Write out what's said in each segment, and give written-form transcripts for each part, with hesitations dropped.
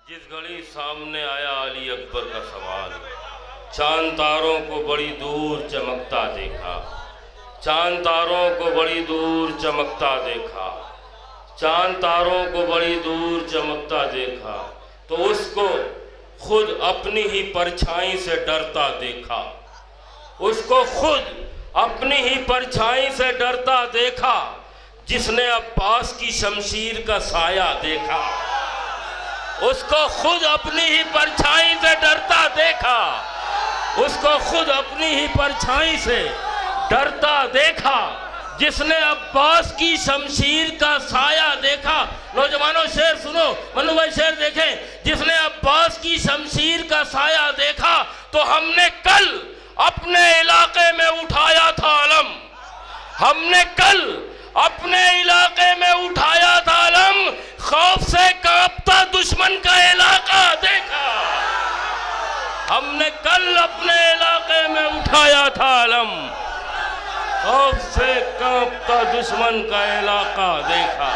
جس گھڑی سامنے آیا علی اکبر کا سوال، چاند تاروں کو بڑی دور چمکتا دیکھا، چاند تاروں کو بڑی دور چمکتا دیکھا، چاند تاروں کو بڑی دور چمکتا دیکھا، تو اس کو خود اپنی ہی پرچھائی سے ڈرتا دیکھا، اس کو خود اپنی ہی پرچھائی سے ڈرتا دیکھا، جس نے عباس کی شمشیر کا سایہ دیکھا، اس کو خود اپنی ہی پرچھائی سے ڈرتا دیکھا، اس کو خود اپنی ہی پرچھائی سے ڈرتا دیکھا، جس نے عباس کی شمشیر کا سایہ دیکھا۔ نوجوانوں شعر سنو، منو بھائی شعر دیکھیں۔ جس نے عباس کی شمشیر کا سایہ دیکھا تو ہم نے کل اپنے علاقے میں اٹھایا تھا علم، ہم نے کل اپنے علاقے میں اٹھایا تھا علم، خوف سے کانپتا دشمن کا علاقہ دیکھا، ہم نے کل اپنے علاقے میں اٹھایا تھا علم، خوف سے کانپتا دشمن کا علاقہ دیکھا۔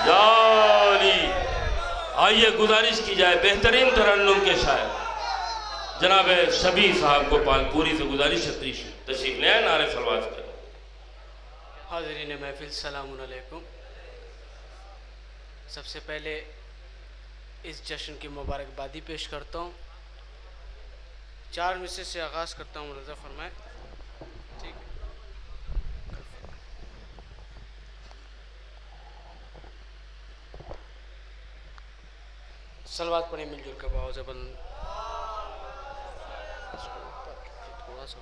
یا علی، آئیے گزارش کی جائے بہترین ترنم کے شاعر جناب شبیہ صاحب کو پالپوری سے گزارش ہے تشریف لے آئے، نعرہ صلوات کریں۔ حاضرین محفل سلام علیکم۔ سب سے پہلے اس جشن کی مبارکبادی پیش کرتا ہوں، 4 مصرے سے آغاز کرتا ہوں، ملاحظہ فرمائیں۔ ٹھیک ہے، صلوات پڑھیں مل جل کر بآواز بلند۔ تھوڑا سا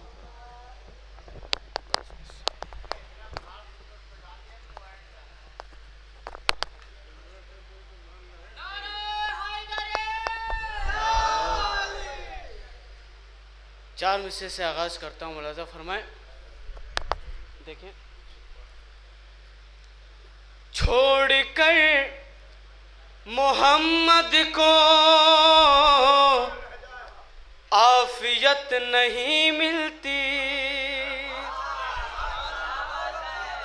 چار مصرے سے آغاز کرتا ہوں، ملاحظہ فرمائیں۔ دیکھیں، چھوڑ کر محمد کو عافیت نہیں ملتی،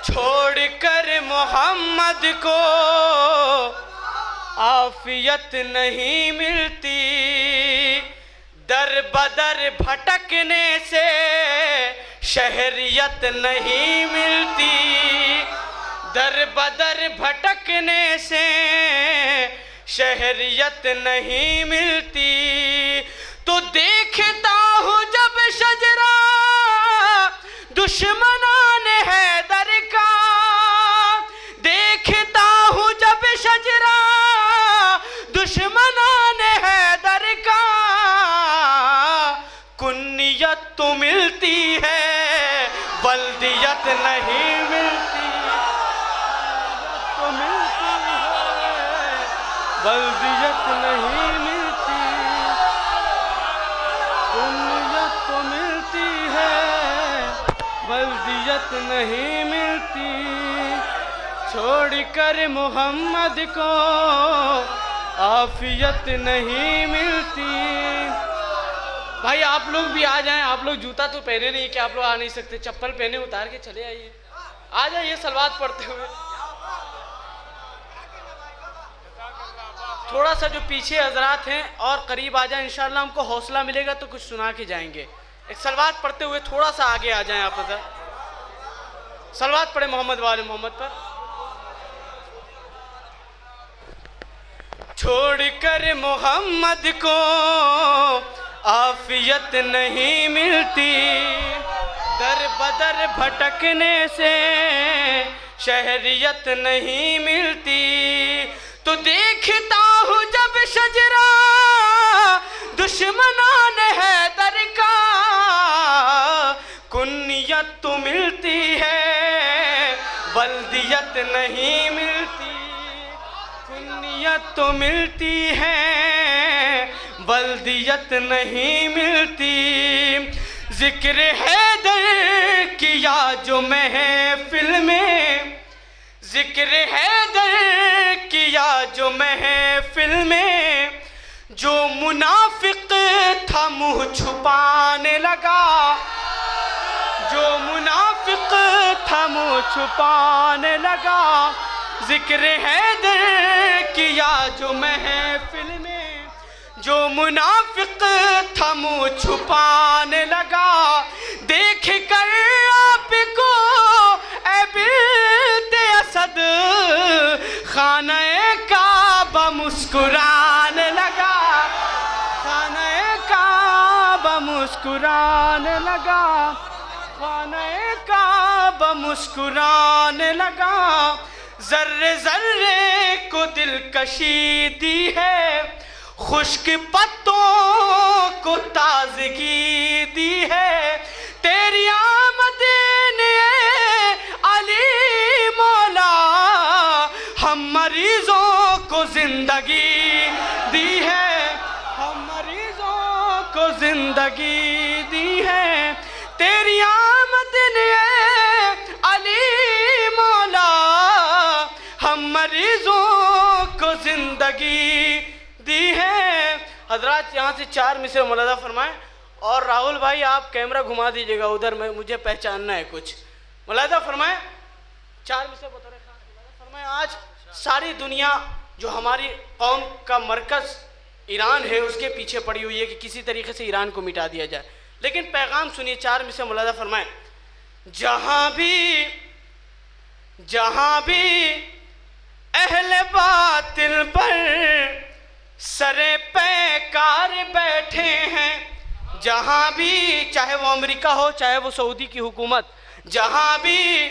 چھوڑ کر محمد کو عافیت نہیں ملتی، در بدر بھٹکنے سے شہریت نہیں ملتی، در بدر بھٹکنے سے شہریت نہیں ملتی، تو دیکھتا ہوں جب شجرہ دشمنان حیدر کا، دیکھتا ہوں جب شجرہ دشمنان حیدر کا، کنیت تو ملتی ہے بلدیت نہیں ملتی، تو ملتی ہے بلدیت نہیں ملتی، کنیت تو ملتی ہے بلدیت نہیں ملتی، چھوڑ کر محمد کو عافیت نہیں ملتی۔ بھائی آپ لوگ بھی آ جائیں، آپ لوگ جوتا تو پہنے نہیں کہ آپ لوگ آ نہیں سکتے، چپل پہنے اتار کے چلے آئیے، آ جائیے صلوات پڑھتے ہوئے۔ تھوڑا سا جو پیچھے حضرات ہیں اور قریب آ جائیں، انشاءاللہ ہم کو حوصلہ ملے گا تو کچھ سنا کے جائیں گے۔ ایک صلوات پڑھتے ہوئے تھوڑا سا آگے آ جائیں آپ حضرات، صلوات پڑھیں محمد وآل محمد پر۔ چھوڑ کر محمد کو عافیت نہیں ملتی، در بدر بھٹکنے سے شہریت نہیں ملتی، تو دیکھتا ہوں جب شجرہ دشمنان حیدر کا، کنیت تو ملتی ہے بلدیت نہیں ملتی، کنیت تو ملتی ہے بلدیت نہیں ملتی، ذکر حیدر کیا جو محفل میں، ذکر حیدر کیا جو محفل میں، جو منافق تھا منہ چھپانے لگا، جو منافق تھا منہ چھپانے لگا، ذکر حیدر کیا جو محفل میں، جو منافق تھا منہ چھپانے لگا، دیکھ کر آپ کو اے بنت اسد خانہ کعبہ مسکرانے لگا، خانہ کعبہ مسکرانے لگا، خانہ کعبہ مسکرانے لگا، ذرے ذرے کو دلکشی دی ہے، خشک پتوں کو تازگی دی ہے، تیری آمد نے علی مولا ہم مریضوں کو زندگی دی ہے، ہم مریضوں کو زندگی دی ہے، تیری آمد نے علی مولا ہم مریضوں کو زندگی دی ہے۔ حضرات یہاں سے 4 مصرع ملاحظہ فرمائیں، اور راہل بھائی آپ کیمرہ گھما دیجئے گا ادھر، میں مجھے پہچاننا ہے کچھ، ملاحظہ فرمائیں 4 مصرع بطور خاص ملاحظہ فرمائیں۔ آج ساری دنیا جو ہماری قوم کا مرکز ایران ہے اس کے پیچھے پڑی ہوئی ہے کہ کسی طریقے سے ایران کو مٹا دیا جائے، لیکن پیغام سنیے 4 مصرع ملاحظہ فرمائیں۔ جہاں بھی اہل باطل پر سر پیکار بیٹھے ہیں، جہاں بھی چاہے وہ امریکہ ہو چاہے وہ سعودی کی حکومت، جہاں بھی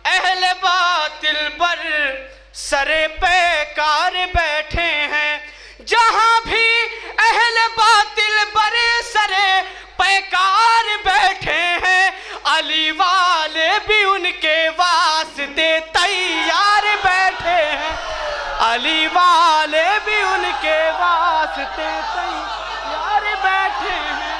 اہل باطل پر سر پیکار بیٹھے ہیں، جہاں بھی اہل باطل پر سر پیکار بیٹھے ہیں، علی والے بھی ان کے واسطے تیار بیٹھے ہیں، علی والے بھی ان کے واسطے تیار بیٹھے ہیں،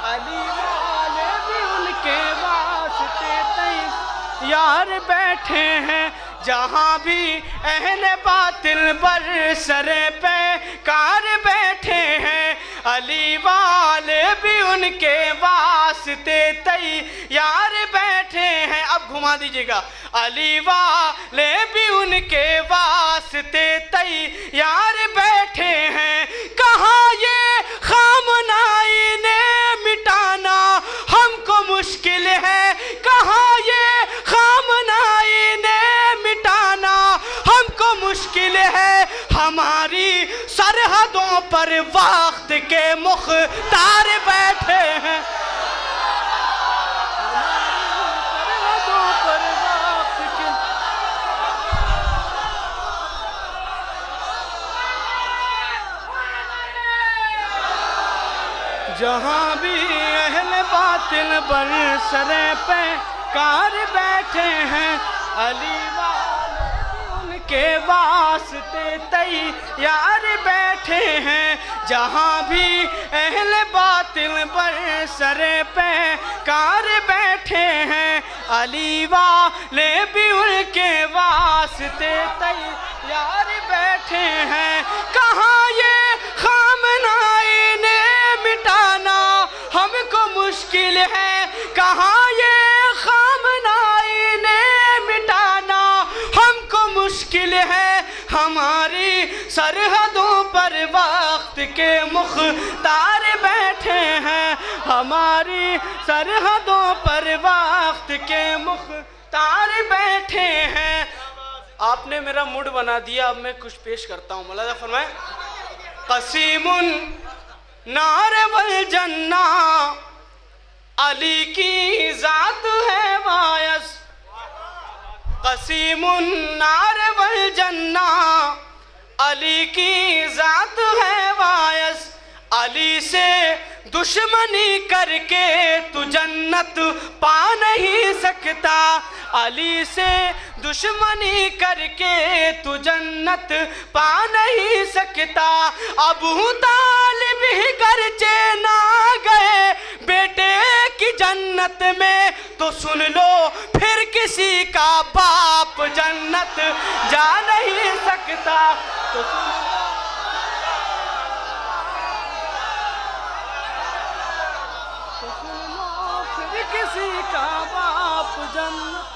علی والے بھی ان کے واسطے تیار بیٹھے ہیں، جہاں بھی اہل باطل پر سر پیکار بیٹھے ہیں، علی والے بھی ان کے واسطے تیار بیٹھے ہیں۔ اب گھما دیجئے گا، علی والے بھی ان کے واسطے تیار بیٹھے ہیں، کہاں یہ خامنائی نے مٹانا ہم کو مشکل ہے، کہاں یہ خامنائی نے مٹانا ہم کو مشکل ہے، ہماری سرحدوں پر وقت کے مختار بیٹھے ہیں، سرحدوں پر وقت کے، جہاں بھی اہل باطل پر سر پیکار بیٹھے ہیں، علی والے ان کے واسطے تیار بیٹھے ہیں، جہاں بھی اہل باطل پر سر پیکار بیٹھے ہیں، علی والے بھی ان کے واسطے تیار بیٹھے ہیں، کہاں یہ خامنائی نے مٹانا ہم کو مشکل ہے، کہاں یہ خامنائی نے مٹانا ہم کو مشکل ہے، ہماری سرحدوں پر وقت کے مختار بیٹھے ہیں، ہماری سرحدوں پر وقت کے مختار بیٹھے ہیں۔ آپ نے میرا موڈ بنا دیا، اب میں کچھ پیش کرتا ہوں، ملاحظہ فرمائیں۔ قسیم نار والجنہ علی کی ذات ہے باعث، قسیم النار والجنہ علی کی ذات ہے باعث، علی سے دشمنی کر کے تو جنت پا نہیں سکتا، علی سے دشمنی کر کے تو جنت پا نہیں سکتا، ابو طالب ہی گرچہ نہ گئے بیٹے کی جنت میں تو سن لو پھر کسی کا باپ جنت جا نہیں سکتا، تو سن لو کسی کا باپ جنت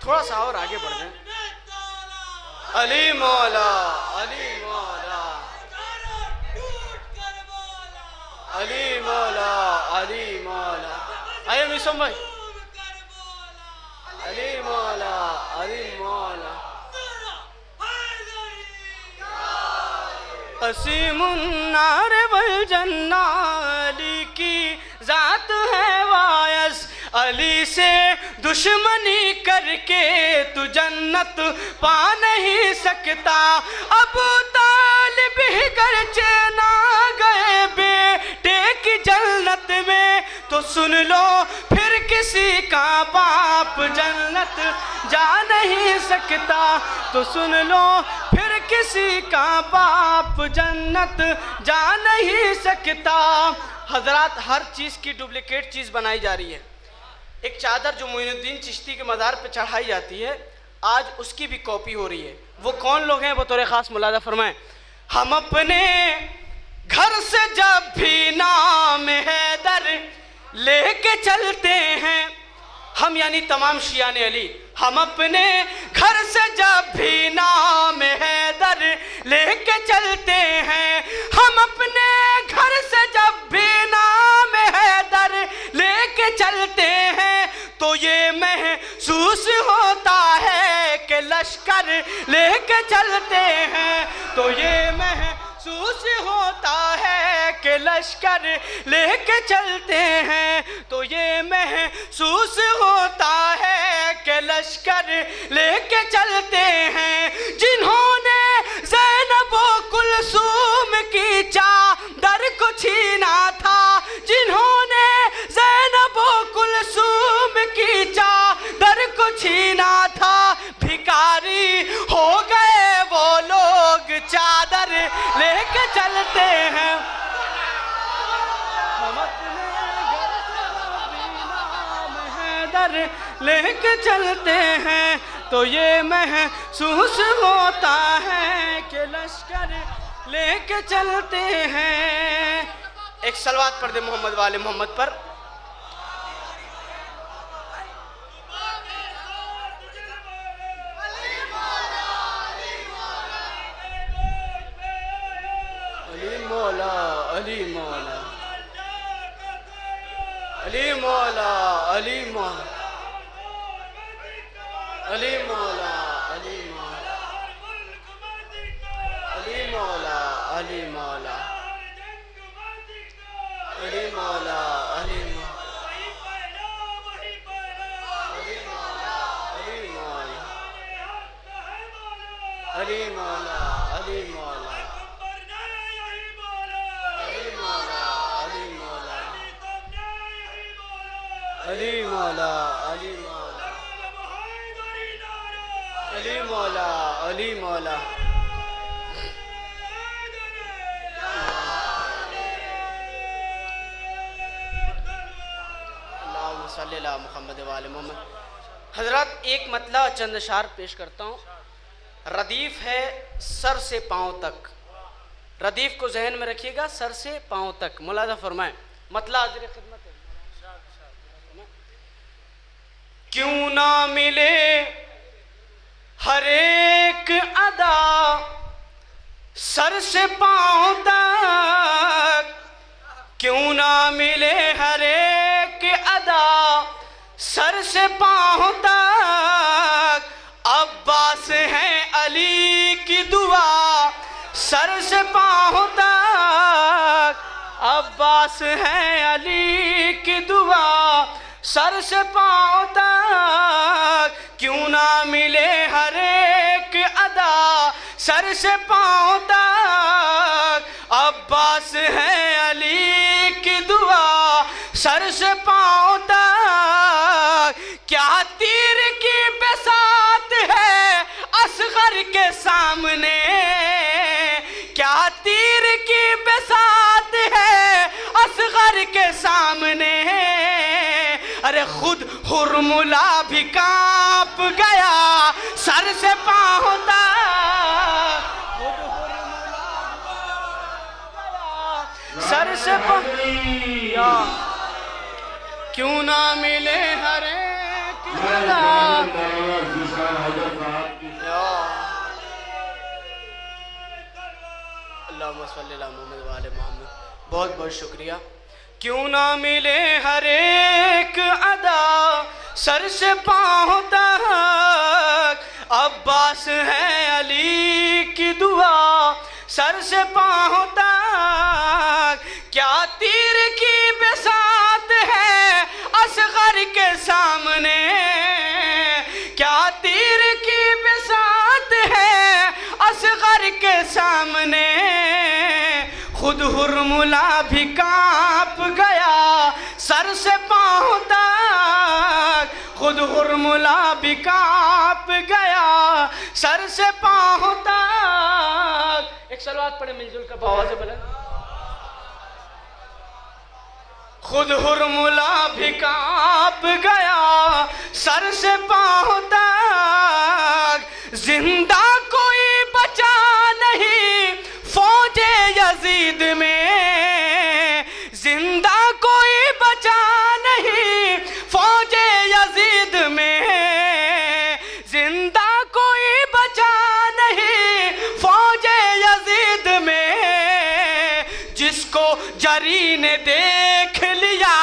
تھوڑا سا اور آگے بڑھ جائیں. علی مولا علی مولا علی مولا علی مولا. آئیے میسم بھائی. علی مولا علی مولا. قسیم النار والجنہ علی کی ذات ہے وائس. علی سے دشمنی کر کے تو جنت پا نہیں سکتا. ابو طالب ہی گرچہ نہ گئے بیٹے کی جنت میں تو سن لو پھر کسی کا باپ جنت جا نہیں سکتا. تو سن لو پھر کسی کا باپ جنت جا نہیں سکتا. حضرات ہر چیز کی ڈپلیکیٹ چیز بنائی جا رہی ہے. ایک چادر جو معین الدین چشتی کے مزار پہ چڑھائی جاتی ہے آج اس کی بھی کاپی ہو رہی ہے. وہ کون لوگ ہیں بطور خاص ملاحظہ فرمائیں. ہم اپنے گھر سے جب بھی نام حیدر لے کے چلتے ہیں. ہم یعنی تمام شیعان علی ہم اپنے گھر سے جب بھی نام حیدر لے کے چلتے ہیں. ہم اپنے گھر سے جب بھی نام حیدر لے کے چلتے ہیں تو یہ محسوس ہوتا ہے کہ لشکر لے کے چلتے ہیں. تو یہ محسوس ہوتا ہے کہ لشکر لے کے چلتے ہیں. تو یہ محسوس ہوتا ہے کہ لشکر لے کے چلتے ہیں. جنہوں نے زینب و کلثوم کی چادر کو چھینا تھا, جنہوں نے زینب و کلثوم کی چادر کو چھینا تھا, بھکاری ہو گئے وہ لوگ چادر لے کے چلتے ہیں. ہم اپنے گھر سے بھی نام حیدر لے کے چلتے ہیں تو یہ محسوس ہوتا ہے کہ لشکر لے کے چلتے ہیں. ایک صلوات پڑھ دے محمد والے محمد پر. علی مولا علی مولا علی مولا علی مولا علی مولا علی مولا علی مولا علی مولا علی مولا علی مولا علی مولا علی مولا علی مولا علی مولا علی مولا علی مولا. اللہم صلی علی محمد وآل محمد. حضرات ایک مطلع چند اشعار پیش کرتا ہوں. ردیف ہے سر سے پاؤں تک. ردیف کو ذہن میں رکھیے گا, سر سے پاؤں تک. ملاحظہ فرمائیں. مطلع حاضر خدمت ہے. کیوں نہ ملے ہر ایک ادا سر سے پاؤں تک, کیوں نہ ملے ہر ایک ادا سر سے پاؤں تک. عباس ہے علی کی دعا سر سے پاؤں تک. عباس ہے علی کی دعا سر سے پاؤں تک. کیوں نہ ملے ہر ایک ادا سر سے پاؤں تک. عباس ہے علی کی دعا سر سے پاؤں تک. کیا تیر کی بساط ہے اصغر کے سامنے, کیا تیر کی بساط ہے اصغر کے سامنے. ارے خود حرملہ بھی کانپ گیا سر سے پاؤں تک. خود حرملہ سر سے پاؤں. کیوں نہ ملے ہر ایک ادا اللہم صلی اللہ محمد وآل محمد. بہت بہت شکریہ. کیوں نہ ملے ہر ایک ادا سر سے پاؤں تک، عباس ہے علی کی دعا سر سے پاؤں تک. کیا تیر کی بساط ہے اصغر کے سامنے، کیا تیر کی بساط ہے اصغر کے سامنے. خود ہرملا بھی کانپ گیا سر سے پاؤں تک، خود ہرملا بھی کانپ گیا سر سے پاؤں تک. ایک صلوات پڑھیں مل جل کر آواز بلند. خود ہرملا بھی کانپ گیا سر سے پاؤں تک. زندہ کوئی بچا نہیں فوج یزید میں، زندہ کوئی بچا نہیں فوج یزید میں، زندہ کوئی بچا نہیں فوج یزید میں. جس کو جری نے دیکھ لیا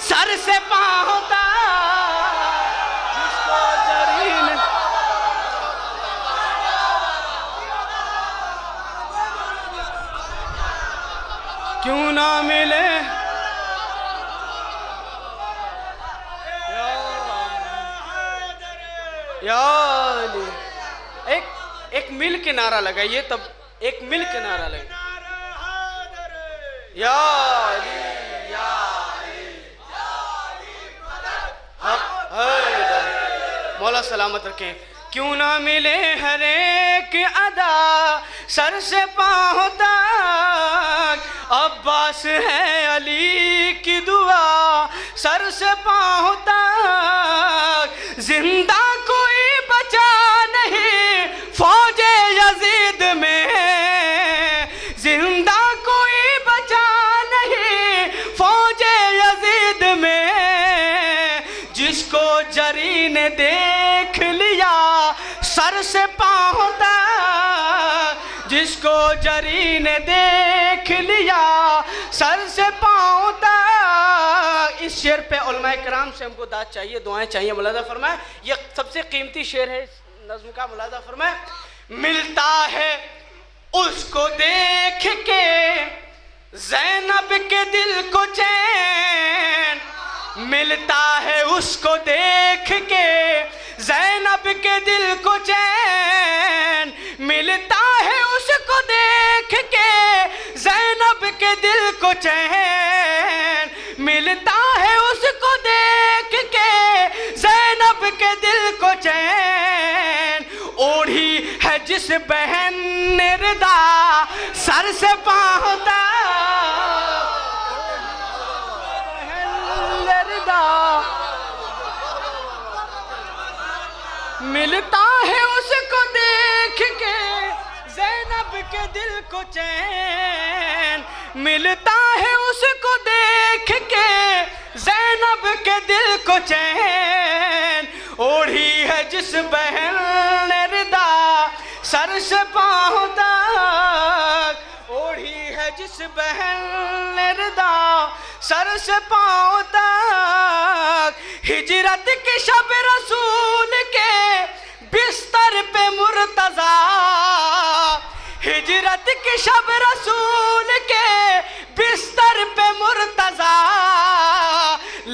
سر سے پاؤں تک، جس کو جری نے کیوں نہ ملے یا علی. ایک مل کے نعرہ لگائیے، تب ایک مل کے نعرہ لگائیے. یا علی یا علی مولا سلامت رکھیں. کیوں نہ ملے ہر ایک ادا سر سے پاؤں تک، عباس ہے علی کی دعا سر سے پاؤں تک. زندہ کوئی بچا نہیں فوج یزید میں، زندہ کوئی بچا نہیں فوج یزید میں. جس کو جری نے دیکھ لیا سر سے پاؤں تک، جس کو جری نے دیکھ لیا سر سے پاؤں تک. اس شعر پہ علماء کرام سے ہم کو داد چاہیے، دعائیں چاہیے. ملاحظہ فرمائیں یہ سب سے قیمتی شعر ہے اس نظم کا. ملاحظہ فرمائیں. ملتا ہے اس کو دیکھ کے زینب کے دل کو چین، ملتا ہے اس کو دیکھ کے زینب کے دل کو چین، ملتا ہے اس کو دیکھ کے زینب کے دل کو چین، ملتا ہے اس کو دیکھ کے زینب کے دل کو چین. اوڑھی ہے جس بہن نے ردا سر سے پاؤں تک، بہن نے ردا ملتا ہے اس کو دیکھ کے زینب کے دل کو چین، ملتا ہے اس کو دیکھ کے زینب کے دل کو چین. اوڑھی ہے جس بہن نے ردا سر سے پاؤں تک، اوڑھی ہے جس بہن نے ردا سر سے پاؤں تک. ہجرت کی شب رسول کے بستر پہ مرتضیٰ، ہجرت کی شب رسول کے بستر پہ مرتضیٰ،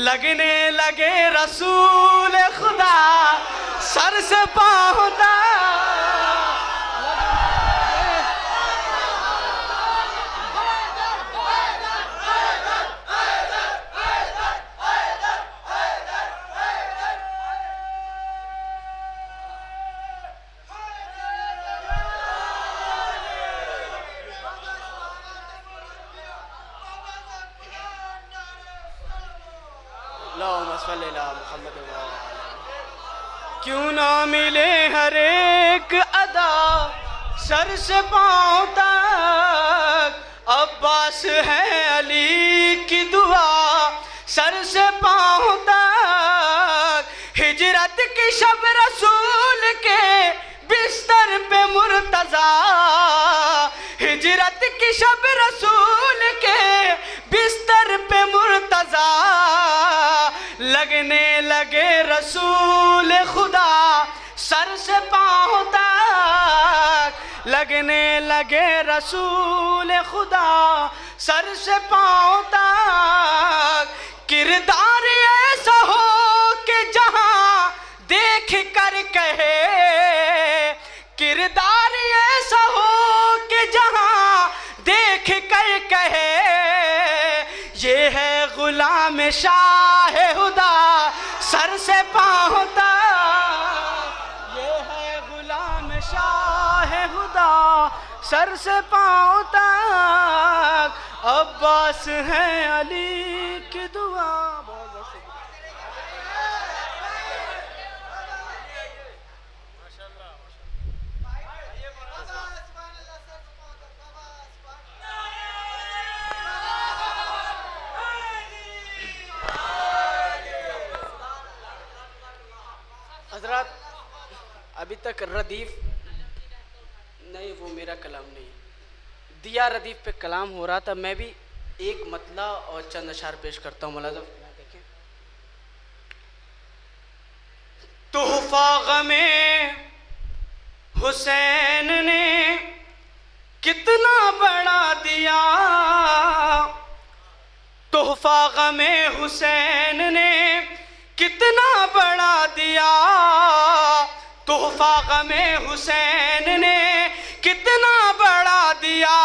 لگنے لگے رسول خدا سر سے پاؤں تک. اللہم صلی اللہ محمد وآلہ. کیوں نہ ملے ہر ایک ادا سر سے پاؤں تک، عباس ہے علی کی دعا سر سے پاؤں تک. ہجرت کی شب رسول مرتضی ہجرت کی شب رسول کے بستر پہ مرتضی لگنے لگے رسول خدا سر سے پاؤں تک لگنے لگے رسول خدا سر سے پاؤں تک کردار ایسا ہو کہ جہاں دیکھ کر کہے کردار ایسا ہو کہ جہاں دیکھ کر کہے یہ ہے غلام شاہ خدا سر سے پاؤں تک یہ ہے غلام شاہ خدا سر سے پاؤں تک عباس ہے علی کی دعا حضرات ابھی تک ردیف نہیں وہ میرا کلام نہیں دیا ردیف پہ کلام ہو رہا تھا میں بھی ایک مطلع اور چند اشعار پیش کرتا ہوں ملحظہ دیکھیں تحفہ غم حسین نے کتنا بڑا دیا تحفہ غم حسین نے کتنا بڑا دیا تحفہ غم حسین نے کتنا بڑا دیا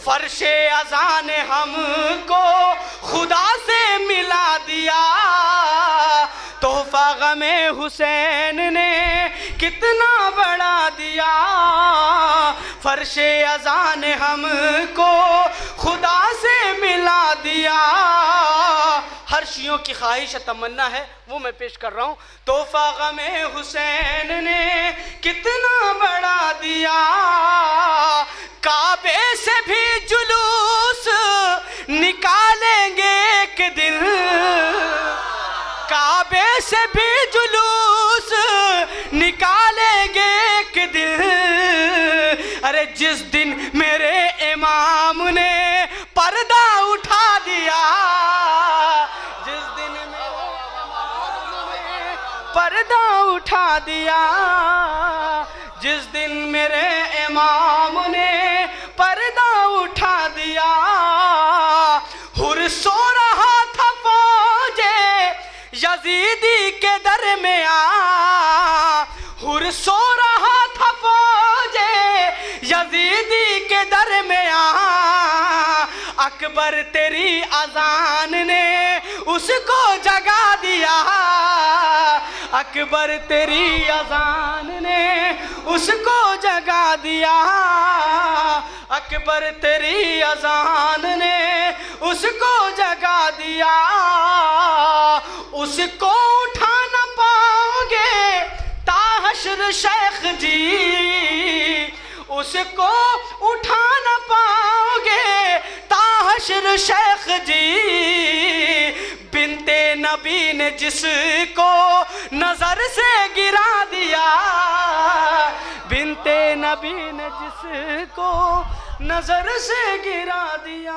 فرش ازاں نے ہم کو خدا سے ملا دیا تحفہ غم حسین نے کتنا بڑا دیا فرش ازاں نے ہم کو خدا سے ملا دیا ہر شیعوں کی خواہش تمنا ہے وہ میں پیش کر رہا ہوں تحفہ غم حسین نے کتنا بڑا دیا کعبے سے بھی جلوس نکالیں گے ایک دن کعبے سے بھی جلوس نکالیں گے ایک دن ارے جس دن میرے امام نے پردہ اٹھا دیا جس دن میرے امام نے پردہ اٹھا دیا جس دن میرے امام نے پردہ اٹھا دیا حر سو رہا تھا فوج یزیدی کے درمیان حر سو رہا تھا فوج یزیدی کے درمیان اکبر تیری اذان نے اس کو جگا دیا اکبر تیری اذان نے اس کو جگا دیا اکبر تیری اذان نے اس کو جگا دیا اس کو اٹھا نہ پاؤ گے تا حشر شیخ جی اس کو اٹھا نہ پاؤ گے تا حشر شیخ جی بنت نبی نے جس کو نظر سے گرا دیا بنت نبی نے جس کو نظر سے گرا دیا